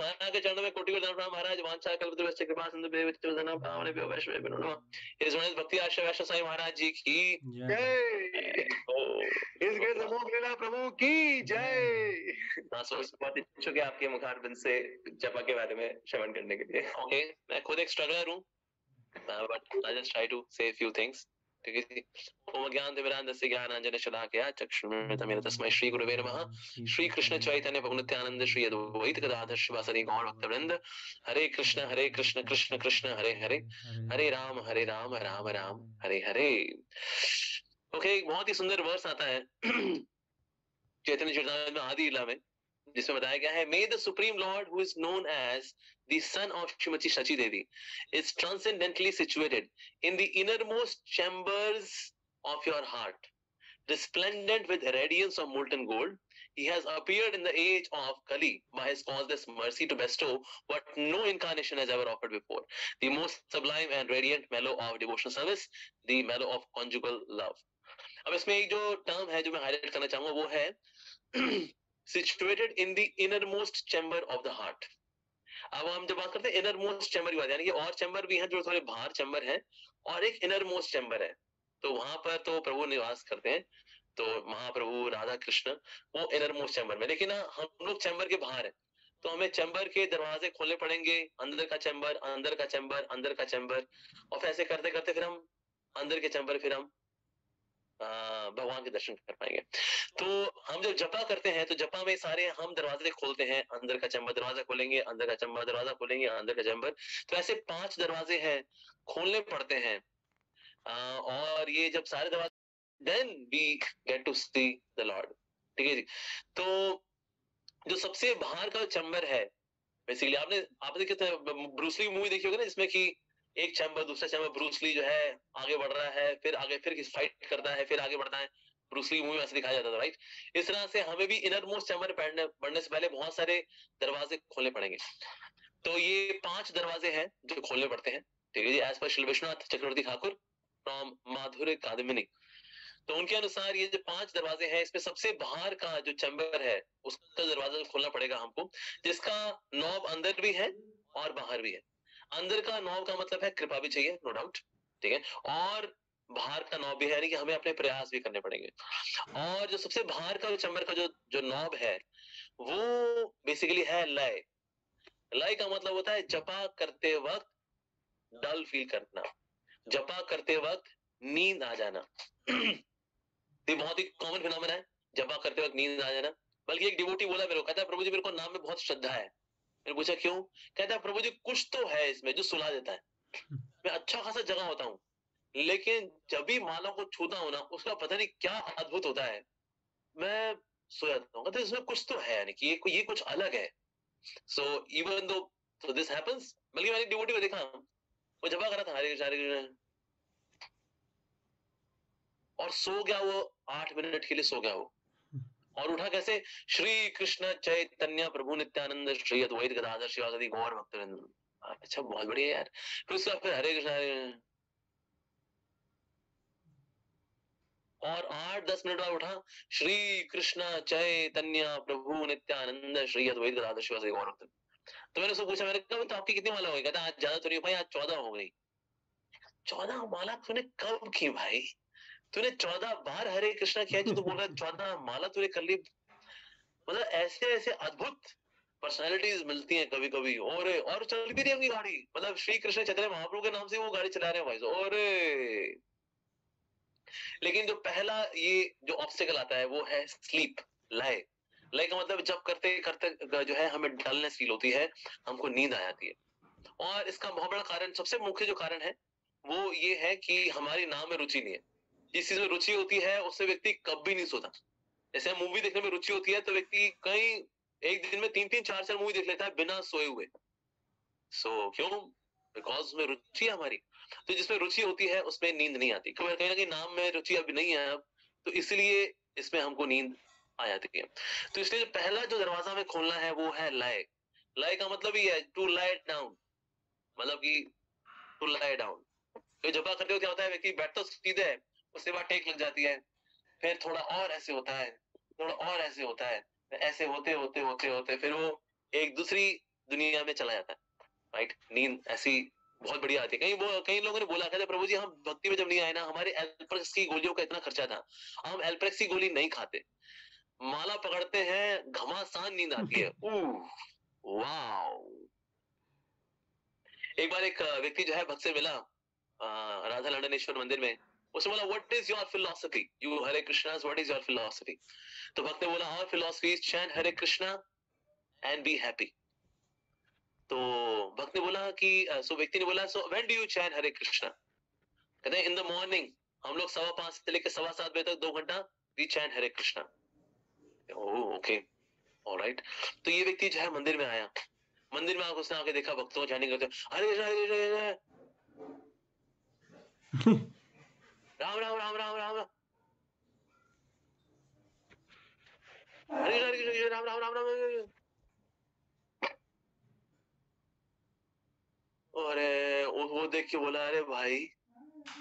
महाराज के चरणों में कोटि कोटि प्रणाम महाराज। वांछा कल्पतरुश्च कृपा सिंधु पावनेभ्यो वैष्णवेभ्यो नमः। इस भक्ति आश्रय वैष्णव साईं महाराज जी की जय। इस गीत समूह लीला प्रभु की जय। बहुत इच्छुक है आपके मुखारबिंद से जपा के बारे में श्रवण करने के लिए। ओके, मैं खुद एक स्ट्रगलर हूँ, but I just try to say few things. ठीक है जी। ओम ज्ञानतिमिरान्धस्य ज्ञानांजन शलाकया चक्षुरुन्मिलितं तस्मै श्री गुरवे नमः। श्री कृष्ण चैतन्य प्रभु नित्यानंद श्री अद्वैत गदाधर शिवासादि गौर भक्तवृंद। हरे कृष्ण कृष्ण कृष्ण हरे हरे, हरे राम राम राम हरे हरे। ओके, बहुत ही सुंदर वर्स आता है चैतन्य चरितामृत में आदि लीला में, जिसमें बताया गया है, may the supreme lord who is known as the son of Shrimati Shachi Devi is transcendentally situated in the innermost chambers of your heart, resplendent with radiance of molten gold. He has appeared in the age of Kali by his causeless mercy to bestow what no incarnation has ever offered before, the most sublime and radiant mellow of devotional service, the mellow of conjugal love. अब इसमें एक जो term है जो मैं highlight करना चाहूंगा वो है situated in the innermost chamber of the heart. अब हम जब बात करते हैं इनर मोस्ट चैम्बर की बात, यानी कि और चैम्बर भी हैं जो थोड़े बाहर चैम्बर है और एक इनर मोस्ट चैम्बर है, तो वहां पर तो प्रभु निवास करते हैं, तो महाप्रभु राधा कृष्ण वो इनर मोस्ट चैम्बर में, लेकिन हम लोग चैम्बर के बाहर है, तो हमें चैम्बर के दरवाजे खोलने पड़ेंगे, अंदर का चैम्बर, अंदर का चैम्बर, अंदर का चैम्बर, और ऐसे करते करते फिर हम अंदर के चैम्बर, फिर हम भगवान के दर्शन कर पाएंगे। तो हम जब जपा करते हैं तो जपा में सारे हम दरवाजे खोलते हैं, अंदर का चैम्बर दरवाजा खोलेंगे, अंदर का चैम्बर दरवाजा खोलेंगे, अंदर का चैम्बर, तो ऐसे 5 दरवाजे हैं खोलने पड़ते हैं। और ये जब सारे दरवाजे, then we get to see the Lord. ठीक है जी। तो जो सबसे बाहर का चैम्बर है, बेसिकली आपने कितने ब्रूसली मूवी देखी होगी ना, जिसमें कि एक चैम्बर दूसरा चैम्बर, ब्रूसली जो है आगे बढ़ रहा है, फिर आगे फिर फाइट करता है, फिर आगे बढ़ता है, ब्रूसली मूवी में ऐसे दिखाया जाता था, राइट। इस तरह से हमें भी इनर मोस्ट चैम्बर बढ़ने से पहले बहुत सारे दरवाजे खोलने पड़ेंगे। तो ये 5 दरवाजे हैं जो खोलने पड़ते हैं। ठीक है जी। एज पर श्री विश्वनाथ चक्रवर्ती ठाकुर फ्रॉम माधुर्य कादम्बिनी, तो उनके अनुसार ये जो 5 दरवाजे हैं, इसमें सबसे बाहर का जो चैम्बर है उसका दरवाजा खोलना पड़ेगा हमको, जिसका नॉब अंदर भी है और बाहर भी है। अंदर का नॉब का मतलब है कृपा भी चाहिए, नो डाउट, ठीक है, और बाहर का नॉब भी है, यानी कि हमें अपने प्रयास भी करने पड़ेंगे। और जो सबसे बाहर का चैम्बर का जो नॉब है वो बेसिकली है लय। लय का मतलब होता है जपा करते वक्त डल फील करना, जपा करते वक्त नींद आ जाना। ये बहुत ही कॉमन फिनोमेना है, जपा करते वक्त नींद आ जाना। बल्कि एक डिवोटी बोला मेरे को, कहता है प्रभु जी मेरे को नाम में बहुत श्रद्धा है। मैंने पूछा क्यों? कहता है प्रभु जी कुछ तो है इसमें जो सुला देता है। मैं अच्छा खासा जगह होता हूँ, लेकिन जब भी माला को छूता हूं ना, उसका पता नहीं क्या अद्भुत होता है, मैं सो जाता हूँ। कहते इसमें कुछ तो है, यानी कि ये कुछ अलग है। So even though so this happens. बल्कि मैंने डिवोटी को देखा, वो जपा कर रहा था हरे कृष्ण, और सो गया वो, 8 मिनट के लिए सो गया वो, और उठा कैसे? श्री कृष्ण चैतन्य प्रभु नित्यानंद श्री अद्वैत गदाधर शिवासादि गौर भक्तवृंद। अच्छा, बहुत बढ़िया यार। फिर उसका फिर हरे कृष्ण, और 8-10 मिनट बाद उठा, श्री कृष्ण चैतन्य प्रभु नित्यानंद श्री अद्वैत गदाधर शिवासादि गौर भक्तवृंद। तो मैंने उसको पूछा, मैंने कहा तो आपकी कितनी माला हो गई? कहता आज ज्यादा तो नहीं भाई, आज 14 हो गई। 14 माला तूने कब की भाई? तूने 14 बार हरे कृष्णा किया जो तू बोल रहा है 14 माला तूने कर ली। मतलब ऐसे ऐसे अद्भुत पर्सनालिटीज मिलती हैं कभी कभी, और चल भी रही होंगी गाड़ी, मतलब श्री कृष्ण चैतन्य महाप्रभु के नाम से वो गाड़ी चला रहे हैं भाई। और लेकिन जो पहला ये जो ऑब्स्टिकल आता है वो है स्लीप, लय। लय का मतलब जब करते करते जो है हमें डलनेस फील होती है, हमको नींद आ जाती है। और इसका बहुत बड़ा कारण, सबसे मुख्य जो कारण है वो ये है कि हमारी नाम में रुचि नहीं है। जिस चीज में रुचि होती है उससे व्यक्ति कभी नहीं सोता। जैसे मूवी देखने में रुचि होती है तो व्यक्ति कई एक दिन में 3-3, 4-4 मूवी देख लेता है बिना सोए हुए। क्यों? बिकॉज उसमें रुचि है हमारी। तो जिसमें रुचि होती है उसमें नींद नहीं आती। कहीं ना कहीं नाम में रुचि अभी नहीं है अब, तो इसलिए इसमें हमको नींद आ जाती है। तो इसलिए पहला जो दरवाजा हमें खोलना है वो है लय। लय का मतलब ही है टू लाई डाउन, मतलब कि टू लाई डाउन। तो जपा करते हो क्या होता है, व्यक्ति बैठता तो सीधे है, उसके बाद टेक लग जाती है, फिर थोड़ा और ऐसे होता है, थोड़ा और ऐसे होता है, ऐसे होते होते होते होते फिर वो एक दूसरी दुनिया में चला जाता है, राइट? नींद ऐसी बहुत बढ़िया आती है। कई लोगों ने बोला, कहते प्रभु जी हम भक्ति में जब नहीं आए ना, हमारे एल्प्रेक्स की गोलियों का इतना खर्चा था, हम एल्प्रेक्स की गोली नहीं खाते, माला पकड़ते हैं, घमासान नींद आती है। वाओ। एक बार एक व्यक्ति जो है भक्त से मिला राधा लंडनेश्वर मंदिर में, उसने बोला what is your philosophy, you Hare Krishna, what is your philosophy? तो भक्त ने बोला our philosophy is chant Hare Krishna and be happy. तो भक्त ने बोला कि सो व्यक्ति ने बोला so when do you chant Hare Krishna? कहते हैं इन द मॉर्निंग, हम लोग 5:15 से लेकर 7:15 बजे तक 2 घंटा we chant Hare Krishna. Oh okay, alright. तो ये व्यक्ति जो है मंदिर में आया, मंदिर में आकर उसने आके देखा भक्तों चैंटिंग करते हरे हरे हरे हरे राम राम राम राम राम राम हरे हरे कृष्ण राम राम राम राम। अरे वो देख के बोला अरे भाई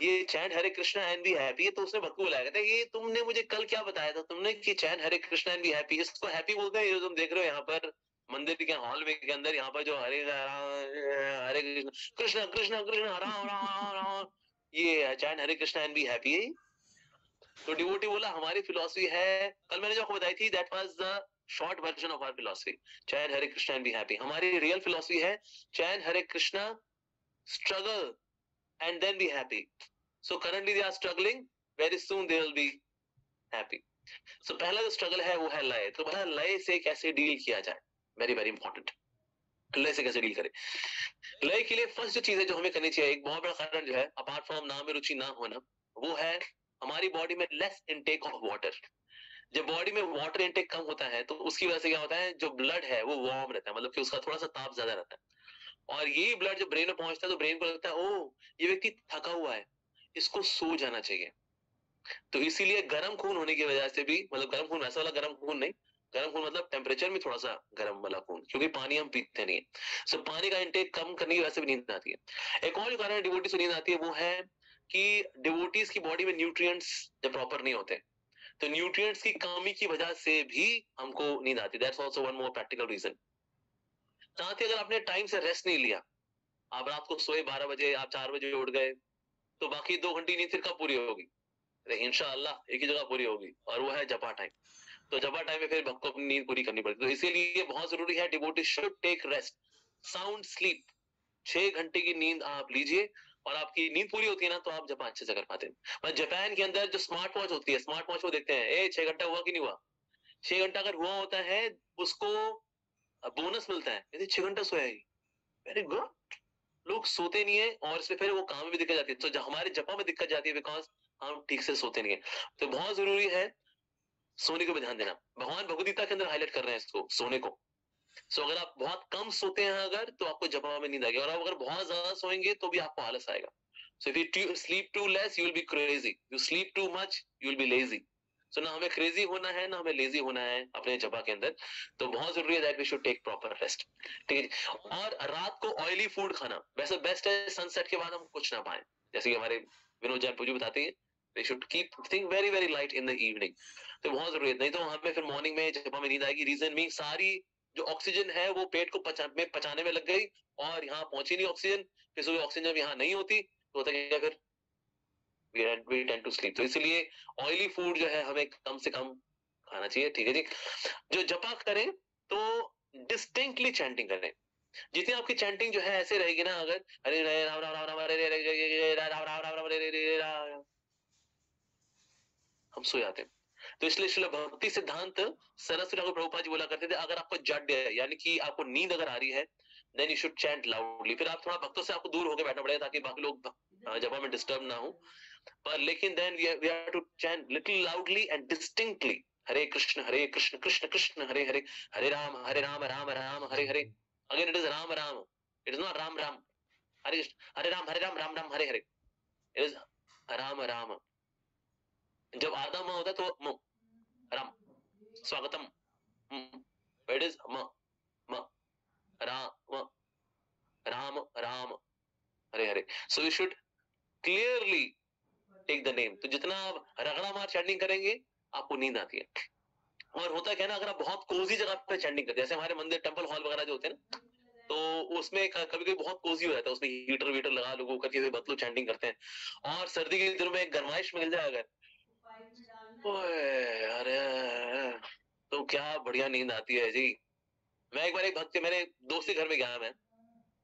ये chant Hare Krishna and be happy. तो उसने भक्त को बुलाया, कहता है ये तुमने मुझे कल क्या बताया था तुमने कि chant Hare Krishna and be happy, इसको हैप्पी बोलते हैं। ये तुम देख रहे हो यहाँ पर मंदिर के हॉल में के अंदर यहाँ पर जो हरे हरे कृष्ण कृष्ण कृष्ण राम राम राम, ये chant Hare Krishna and be happy. तो डिवोटी बोला हमारी फिलॉसफी है, कल मैंने जो आपको बताई थी that was the short version of our philosophy, chant Hare Krishna and be happy. हमारी रियल फिलॉसफी है chant Hare Krishna, struggle and then be happy. So currently they are struggling, very soon they will be happy. So पहला जो struggle है वो है लय। तो पहला लय से कैसे डील किया जाए, वेरी वेरी इंपॉर्टेंट। लय से कैसे डील करें? लय के लिए फर्स्ट जो चीज है जो हमें करनी चाहिए, एक बहुत बड़ा कारण जो है अपार्ट फ्रॉम नाम में रुचि ना होना, वो है हमारी बॉडी में लेस इनटेक ऑफ वाटर। जब बॉडी में वाटर इनटेक कम होता है तो उसकी वजह से क्या होता है, जो ब्लड है वो वार्म रहता है, मतलब कि उसका थोड़ा सा ताप ज्यादा रहता है, और यही ब्लड जब ब्रेन में पहुंचता है तो ब्रेन को लगता है ओ ये व्यक्ति थका हुआ है, इसको सो जाना चाहिए। तो इसीलिए गर्म खून होने की वजह से भी, मतलब गर्म खून वैसा वाला गर्म खून नहीं, गर्म खून मतलब टेम्परेचर में थोड़ा सा गर्म वाला खून, क्योंकि पानी हम पीते नहीं है। सो पानी का इंटेक कम करने की वजह से भी नींद आती है। एक और जो कारण डिवोटी से नींद आती है वो है कि डिवोटीज की बॉडी में न्यूट्रिएंट्स जब प्रॉपर नहीं होते, तो न्यूट्रिएंट्स की कमी की वजह से भी हमको नींद आती है। That's also one more practical reason. साथ ही अगर आपने टाइम से रेस्ट नहीं लिया, आप रात को सोए 12 बजे, आप 4 बजे उठ गए, तो बाकी 2 घंटे नींद फिर कब पूरी होगी? इंशाअल्लाह एक ही जगह पूरी होगी, और वो है जपा टाइम। तो जपा टाइम में फिर भक्त को अपनी नींद पूरी करनी पड़ती है। तो इसीलिए बहुत जरूरी है devotee should take rest, sound sleep. 6 घंटे की नींद आप लीजिए, और आपकी नींद पूरी होती है ना तो आप जपा अच्छे से कर पाते हैं। मतलब जापान के अंदर जो स्मार्ट वॉच होती है, स्मार्ट वॉच वो देखते हैं ए 6 घंटा हुआ कि नहीं हुआ। 6 घंटा अगर हुआ होता है उसको बोनस मिलता है, यदि 6 घंटा सोया है, वेरी गुड। लोग सोते नहीं है और इसमें फिर वो काम में भी दिक्कत जाती है। तो हमारे जपा में दिक्कत जाती है बिकॉज हम ठीक से सोते नहीं है। तो बहुत जरूरी है सोने को भी ध्यान देना। भगवान भगवदगीता के अंदर हाईलाइट कर रहे हैं इसको, सोने को। सो अगर आप बहुत कम सोते हैं अगर, तो आपको जपा में नींद आएगी, और आप अगर बहुत ज्यादा सोएंगे तो भी आपको आलस आएगा। So if you sleep too less you will be crazy, you sleep too much you will be lazy. So ना हमें क्रेजी होना है ना हमें लेजी होना है अपने जपा के अंदर। तो बहुत जरूरी है that we should take proper rest, ठीक है। और रात को ऑयली फूड खाना वैसे बेस्ट है, सनसेट के बाद हम कुछ ना पाए, जैसे कि हमारे विनोद जैन जी बताते हैं they should keep think very very light in the evening। तो बहुत जरूरी है, नहीं तो हमें फिर मॉर्निंग में जब हमें नींद आएगी, रीजन में सारी जो ऑक्सीजन है वो पेट को पचाने में लग गई, और यहाँ पहुंची नहीं ऑक्सीजन, फिर सुबह ऑक्सीजन जब यहाँ नहीं होती तो होता क्या, फिर we tend to sleep। तो इसलिए ऑयली फूड जो है हमें कम से कम खाना चाहिए, ठीक है जी। जो जपा करें तो डिस्टिंक्टली चैंटिंग करें। जितनी आपकी चैंटिंग जो है ऐसे रहेगी ना, अगर हरे हरे राम राम राम राम हरे हरे राम राम राम राम हरे हरे राम, हम सो जाते हैं। तो इसलिए श्रील भक्ति सिद्धांत सरस्वती ठाकुर प्रभुपाद जी बोला करते थे, अगर आपको जड है यानी कि आपको नींद अगर आ रही है, then you should chant loudly. फिर आप थोड़ा भक्तों से आपको दूर होकर बैठना पड़ेगा ताकि बाकी लोग जब में डिस्टर्ब ना हो, पर लेकिन then we have to chant little loudly and distinctly, Hare Krishna Krishna Krishna Hare Hare, Hare Rama Rama Rama Hare Hare. Again it is Rama Rama, it is not Rama Rama. Hare Rama Rama Rama Hare Hare, it is Rama Rama. जब आधा म होता है तो म राम स्वागतम, इट इज म Rama Rama Rama Hare Hare. So you should clearly take the name. तो जितना आप रगड़ा मार चैंटिंग करेंगे आपको नींद आती है। और होता क्या है ना, अगर आप बहुत कोजी जगह पे चैंटिंग करते हैं, जैसे हमारे मंदिर टेंपल हॉल वगैरह जो होते हैं ना, तो उसमें कभी कभी बहुत कोजी हो जाता है, उसमें हीटर वीटर लगा लोगों करके बतलो चैंटिंग करते हैं। और सर्दी के दिनों में गर्माइश मिल जाए अगर, ओए अरे, तो क्या बढ़िया नींद आती है जी। मैं एक बार एक भक्त के मेरे दोस्त के घर में गया मैं,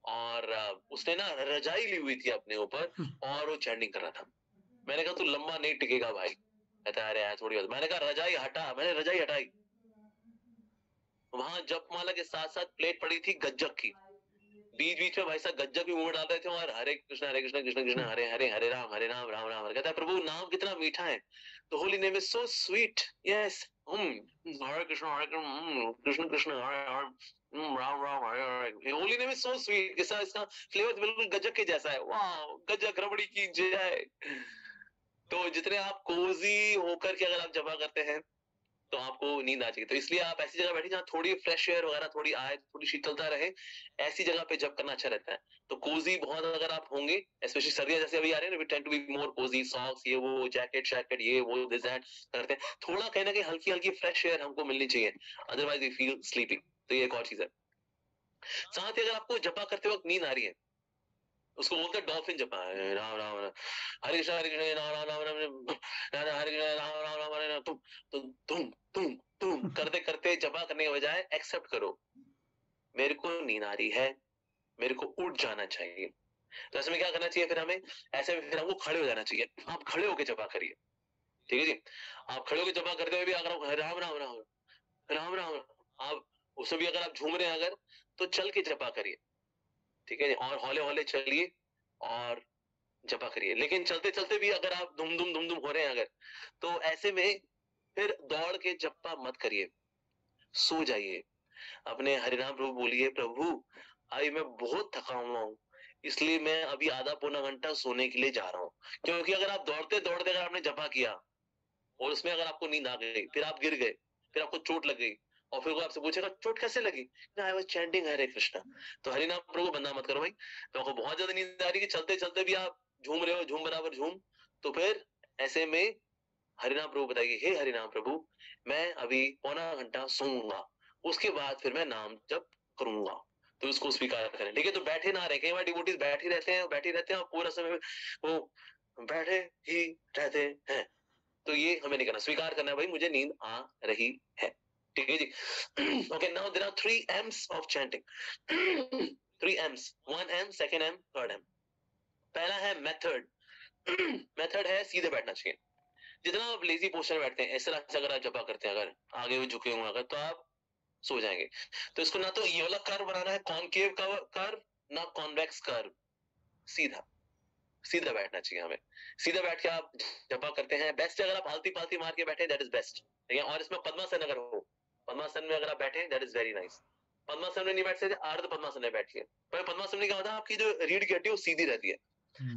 और उसने ना रजाई ली हुई थी अपने ऊपर और वो चैंटिंग कर रहा था। मैंने कहा तू लंबा नहीं टिकेगा भाई। कहता है अरे यार थोड़ी बात। मैंने कहा रजाई हटा, मैंने रजाई हटाई। वहां जपमाला के साथ साथ प्लेट पड़ी थी गज्जक की, बीच बीच में भाई साहब गज्जक भी मुंह में डाल रहे थे और हरे कृष्ण कृष्ण कृष्ण हरे हरे, हरे राम राम राम हरे। कहता है प्रभु नाम कितना मीठा है, तो holy name is so sweet. Yes, Hare Krishna Krishna Krishna Hare Hare, Rama Rama Hare Hare. Holy name is so sweet, इसका इसका फ्लेवर तो बिल्कुल गज्जक के जैसा है। वाह, गज्जक रबड़ी की जय। तो जितने आप कोजी होकर के अगर आप जमा करते हैं तो आपको नींद आ जाएगी। तो इसलिए आप ऐसी जगह बैठिए जहाँ थोड़ी फ्रेश एयर वगैरह थोड़ी आए, थोड़ी शीतलता रहे, ऐसी जगह पे जब करना अच्छा रहता है। तो कोजी बहुत अगर आप होंगे, स्पेशली सर्दियां जैसे अभी आ रही है ना, we tend to be more cosy, socks ये वो, जैकेट शैकेट ये वो, दिस दैट करते हैं। थोड़ा कहीं ना कहीं हल्की हल्की फ्रेश एयर हमको मिलनी चाहिए, अदरवाइज वी फील स्लीपी। तो ये एक और चीज है। साथ ही अगर आपको जपा करते वक्त नींद आ रही है, उसको बोलते हैं डॉल्फिन जपा, राम राम राम, हरे कृष्ण राम राम राम राम राम, हरे कृष्ण राम राम राम हरे राम। तुम करते करते जपा करने के बजाय एक्सेप्ट करो मेरे को नींद आ रही है, मेरे को उठ जाना चाहिए। तो ऐसे में क्या करना चाहिए फिर हमें, ऐसे में फिर हमको खड़े हो जाना चाहिए। आप खड़े होके जपा करिए, ठीक है जी। आप खड़े होके जपा करते हुए भी अगर आप राम राम राम राम राम राम, आप उसमें भी अगर आप झूम रहे हैं अगर, तो चल के जपा करिए, ठीक है जी। और हौले हौले चलिए और जपा करिए। लेकिन चलते चलते भी अगर आप धुम धुम हो रहे हैं अगर, तो ऐसे में फिर दौड़ के जपा मत करिए, सो जाइए। अपने हरिनाम प्रभु बोलिए, प्रभु अभी मैं बहुत थका हुआ हूँ, इसलिए मैं अभी आधा पौना घंटा सोने के लिए जा रहा हूँ। क्योंकि अगर आप दौड़ते दौड़ते अगर आपने जपा किया और उसमें अगर आपको नींद आ गई, फिर आप गिर गए, फिर आपको चोट लग गई, और फिर वो आपसे पूछेगा चोट कैसे लगी, आई वाज चैंटिंग हरे कृष्णा। तो हरिनाम प्रभु बंदा मत करो भाई। तो आपको बहुत ज्यादा नींद आ रही है कि चलते चलते भी आप झूम रहे हो, झूम बराबर झूम, तो फिर ऐसे में हरिनाम प्रभु बताइए, हे हरिनाम प्रभु मैं अभी पौना घंटा सोऊंगा, उसके बाद फिर मैं नाम जप करूंगा। तो उसको स्वीकार करें। ठीक है, तो बैठे ना रहे। कई बार डिवोटीज बैठे रहते हैं, बैठे रहते हैं और पूरा समय वो बैठे ही रहते हैं। तो ये हमें नहीं करना, स्वीकार करना है भाई मुझे नींद आ रही है। ठीक है जी। Okay, now there are 3 M's of chanting. 3 M's, 1 M, 2nd M, 3rd M। पहला है मेथड। मेथड है सीधे बैठना चाहिए। जितना आप लेजी पोस्टर में बैठते हैं, इस तरह से अगर आप जपा करते हैं, अगर आगे हुए झुके हुए अगर, तो आप सो जाएंगे। तो इसको ना तो ये वाला कर्व बनाना है, कॉनकेव कर्व, ना कॉन्वेक्स कर्व, सीधा सीधा बैठना चाहिए हमें। सीधा बैठ के आप जपा करते हैं, बेस्ट है अगर आप आलती पालती मार के बैठे, दैट इज बेस्ट। ठीक है, और इसमें पद्मासन अगर हो, पद्मासन में अगर आप बैठे, दैट इज वेरी नाइस। पद्मासन में नहीं बैठ सकते, अर्ध पद्मासन में बैठिए। पर पद्मासन में क्या होता है, आपकी जो रीढ़ की हड्डी है वो सीधी रहती है,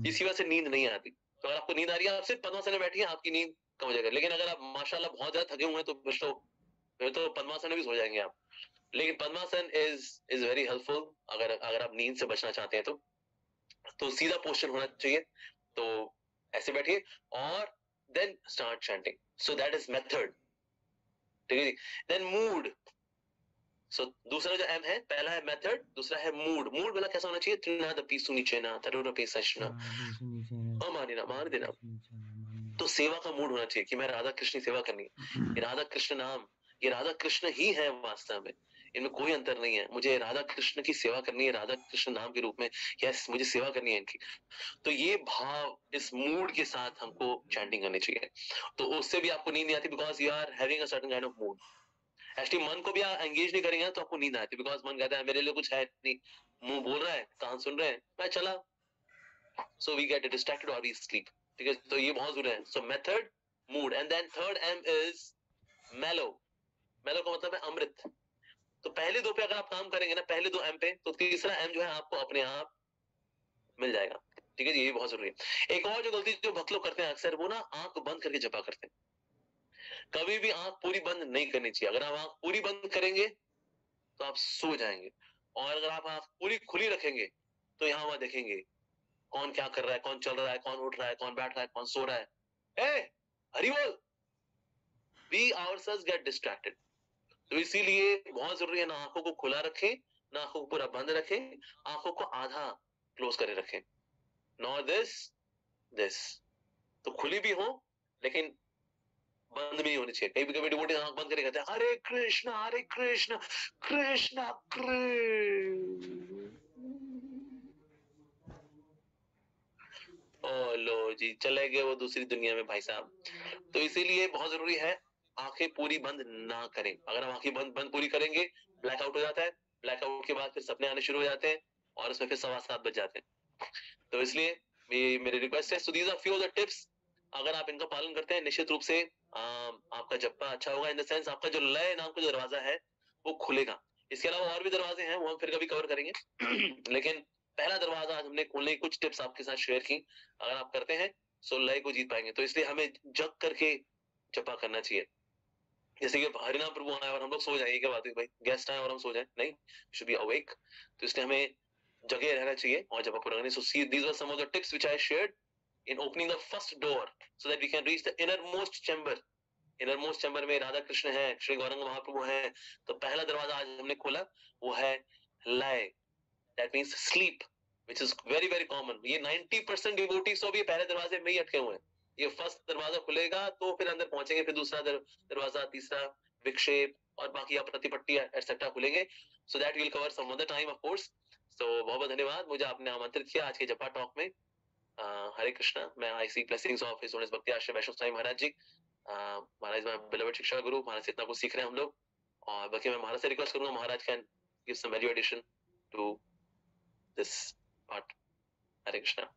इसी वजह से नींद नहीं आती। तो अगर आपको नींद आ रही है, आप सिर्फ पद्मासन में बैठिए, आपकी नींद कम हो जाएगी। लेकिन अगर आप माशाल्लाह बहुत ज्यादा थके हुए हैं, तो फिर तो पद्मासन में भी सो जाएंगे आप। लेकिन पद्मासन इज वेरी हेल्पफुल अगर आप नींद से बचना चाहते हैं तो सीधा पोस्चर होना चाहिए। तो ऐसे बैठिए और then start chanting. So that is method. ठीक है जी। Then mood. सो दूसरा जो एम है, पहला है मेथड, दूसरा है मूड। मूड वाला कैसा होना चाहिए, त्रिनादपि सुनिचेना तरुरपि सशना अमानिना मान देना। तो सेवा का मूड होना चाहिए कि मैं राधा कृष्ण की सेवा करनी है। ये राधा कृष्ण नाम, ये राधा कृष्ण ही है वास्तव में, इनमें कोई अंतर नहीं है। मुझे राधा कृष्ण की सेवा करनी है, राधा कृष्ण नाम के रूप में। यस, मुझे सेवा करनी है इनकी। तो ये भाव, इस मूड के साथ हमको चैंटिंग करनी चाहिए। तो उससे भी आपको नींद नहीं आती, because you are having a certain kind of mood. Actually मन को भी आप एंगेज नहीं करेंगे तो आपको नींद आती, बिकॉज मन कहता है मेरे लिए कुछ है नहीं, मुंह बोल रहा है, कान सुन रहे हैं, मैं चला। सो वी गेट डिस्ट्रैक्टेड और वी स्लीप। ठीक है, तो ये बहुत जरूरी है। So method, mood, and then 3rd M is mellow. Mellow का मतलब है अमृत। तो पहले दो पे अगर आप काम करेंगे ना, पहले 2 M पे, तो तीसरा M जो है आपको अपने आप मिल जाएगा। ठीक है जी, ये बहुत जरूरी है। एक और जो गलती जो भक्त लोग करते हैं अक्सर, वो ना आंख बंद करके जपा करते हैं। कभी भी आंख पूरी बंद नहीं करनी चाहिए। अगर आप आंख पूरी बंद करेंगे तो आप सो जाएंगे, और अगर आप आंख पूरी खुली रखेंगे तो यहाँ वहां देखेंगे कौन क्या कर रहा है, कौन चल रहा है, कौन उठ रहा है, कौन बैठ रहा है, कौन सो रहा है। ए हरि बोल, वी आवरसेल्व्स गेट डिस्ट्रैक्टेड। तो इसीलिए बहुत जरूरी है ना, आंखों को खुला रखें ना आंखों को पूरा बंद रखें, आंखों को आधा क्लोज करे रखें, नॉट दिस तो खुली भी हो लेकिन बंद भी नहीं होनी चाहिए। कभी कभी डिवोटी आंख बंद करके कहते हैं हरे कृष्णा कृष्णा कृष्ण। ओ लो जी, चले गए वो दूसरी दुनिया में भाई साहब। तो इसीलिए बहुत जरूरी है आंखें पूरी बंद ना करें। अगर हम आंखें बंद बंद पूरी करेंगे ब्लैकआउट हो जाता है, ब्लैकआउट के बाद फिर सपने आने शुरू हो जाते हैं और उसमें फिर 7:15 बज जाते हैं। तो इसलिए मेरी रिक्वेस्ट है, so these are few of the tips. अगर आप इनका पालन करते हैं निश्चित रूप से आपका जप्पा अच्छा होगा, इन द सेंस आपका जो लय नाम का जो दरवाजा है वो खुलेगा। इसके अलावा और भी दरवाजे हैं, वो हम फिर कभी कवर करेंगे। लेकिन पहला दरवाजा आज हमने खोलने की कुछ टिप्स आपके साथ शेयर की। अगर आप करते हैं सो लय को जीत पाएंगे। तो इसलिए हमें जग करके जपा करना चाहिए। जैसे कि हरिनाम प्रभु आए और हम लोग सो जाए, क्या बात है भाई, गेस्ट आए और हम सो जाए, नहीं, शुड बी अवेक। तो इसलिए हमें जगे रहना चाहिए और जब पूरा करने। So see these were some of the tips which I shared in opening the first door so that we can reach the inner most chamber. Inner most chamber में राधा कृष्ण है, श्री गौरंग महाप्रभु है। तो पहला दरवाजा आज हमने खोला वो है लय, that means sleep, which is very very common. ये 90% डिवोटीज तो भी पहले दरवाजे में ही अटके हुए हैं। ये फर्स्ट दरवाजा खुलेगा तो फिर अंदर पहुंचेंगे, फिर दूसरा दरवाजा, तीसरा विक्षेप और बाकी प्रतिपट्टी एटसेट्रा खुलेंगे। So that will cover some of the time of course. तो बहुत बहुत धन्यवाद मुझे आपने आमंत्रित किया आज के जपा टॉक में। हरे कृष्णा। मैं आई सी ब्लेसिंग्स ऑफ हिज होनेस भक्ति आश्रम वैष्णव साईं महाराज जी। महाराज मैं बिलवर्ड शिक्षा गुरु, महाराज से इतना कुछ सीख रहे हैं हम लोग। और बाकी मैं महाराज से रिक्वेस्ट करूंगा महाराज can give some value addition to this part. Hare Krishna.